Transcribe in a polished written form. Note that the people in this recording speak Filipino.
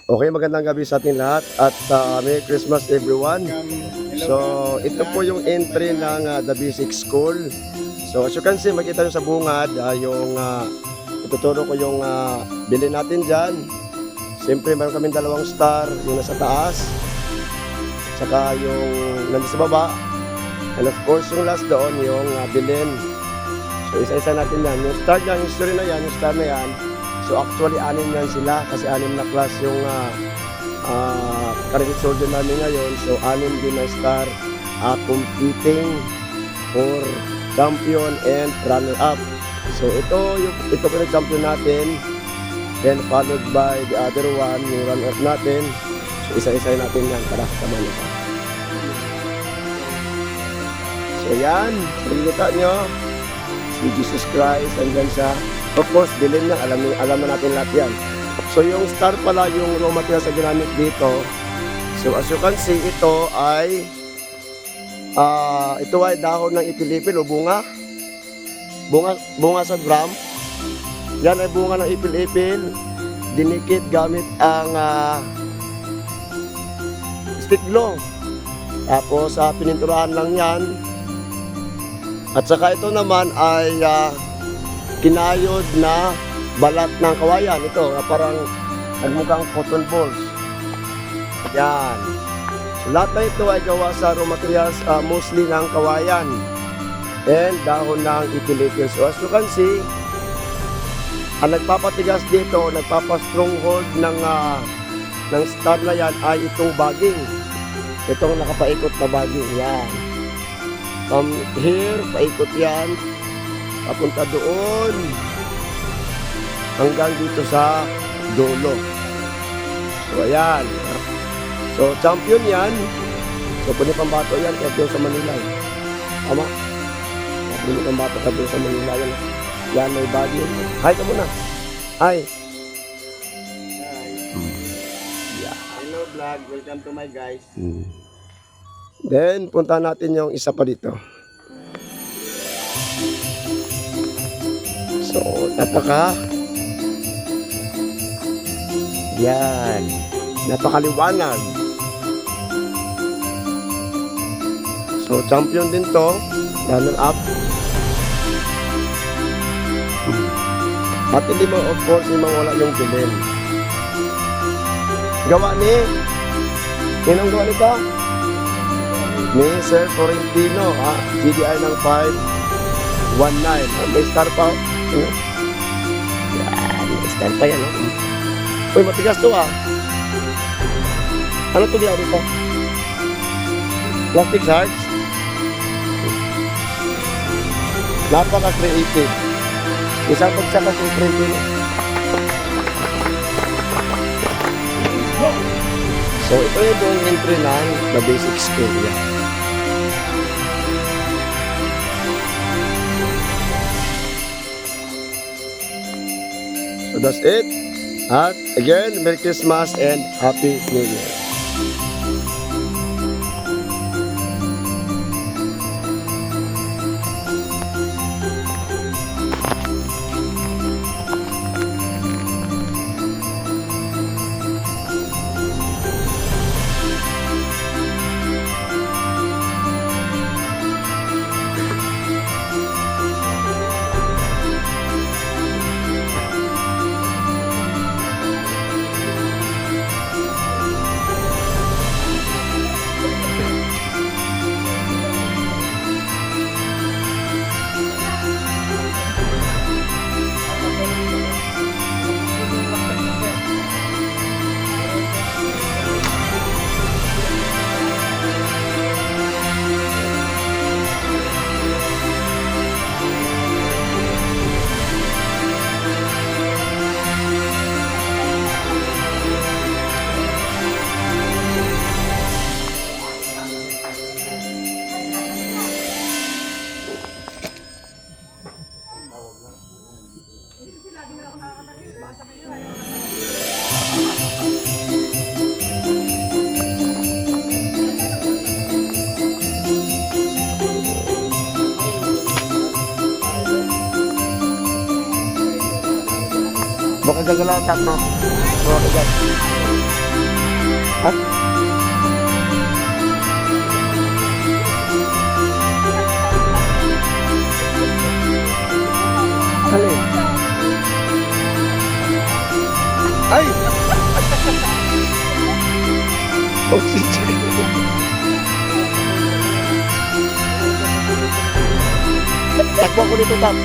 Okay, magandang gabi sa ating lahat at Merry Christmas everyone. So, ito po yung entry ng The Basic School. So, as you can see, makita nyo sa bungad, yung ituturo ko yung bilhin natin dyan. Siyempre, meron kaming dalawang star, yung nasa taas, saka yung nandun sa baba. And of course, yung last doon, yung bilhin. So, isa-isa natin yan. Yung star dyan, yung story na yan, yung star na yan. So actually, 6 yan sila kasi 6 na class yung current soldier namin ngayon. So 6 din na star competing for champion and runner-up. So ito po yung champion natin. Then followed by the other one, yung runner-up natin. So isa-isa natin yan para kasama nito. So yan, nakikita nyo si Jesus Christ and then sa of course, bilhin na, alam na natin lahat yan. So yung star pala yung raw material sa ginamit dito. So as you can see, ito ay dahon ng ipil-ipil o bunga sa drum. Yan ay bunga ng ipil-ipil, dinikit gamit ang stick glue. Tapos pininturahan lang yan. At saka ito naman ay kinayod na balat ng kawayan. Ito, parang nagmukhang cotton balls. Yan. So, lahat na ito ay gawa sa raw materials mostly ng kawayan and dahon ng ipil-ipil. So, as you can see, ang nagpapatigas dito, nagpapastronghold ng star na yan ay itong bagging. Itong nakapaikot na bagging. Yan. From here, paikot yan. Papunta doon hanggang dito sa dulo. So ayan. So champion yan. So pwede pambato yan kahit doon sa Manila. Tama? Pwede pambato kahit doon sa Manila. Yan may body. Hi ka muna. Hi. Yeah. Hello vlog. Welcome to my guys. Then punta natin yung isa pa dito. So, napakaliwanag. So, champion din to, runner up. At hindi mo, of course, hindi mawala yung bilhin. Gawa ni, sinong gawa nito? Ni Sir Torrentino, GDI ng 519. May star pa. Yan, stand pa yan. Uy, matigas to Ano to ginagawa dito? Plastic hearts? Napaka-creative. Isang pagsaka sa printing. So, ito yung buong entry ng The Basic School. Yan. So that's it. At again, Merry Christmas and Happy New Year. Baka gagalaw ang tatlo. Baka gagalaw. Ha? Alin? Ay! Oxygen. Takbo ko dito, Tap.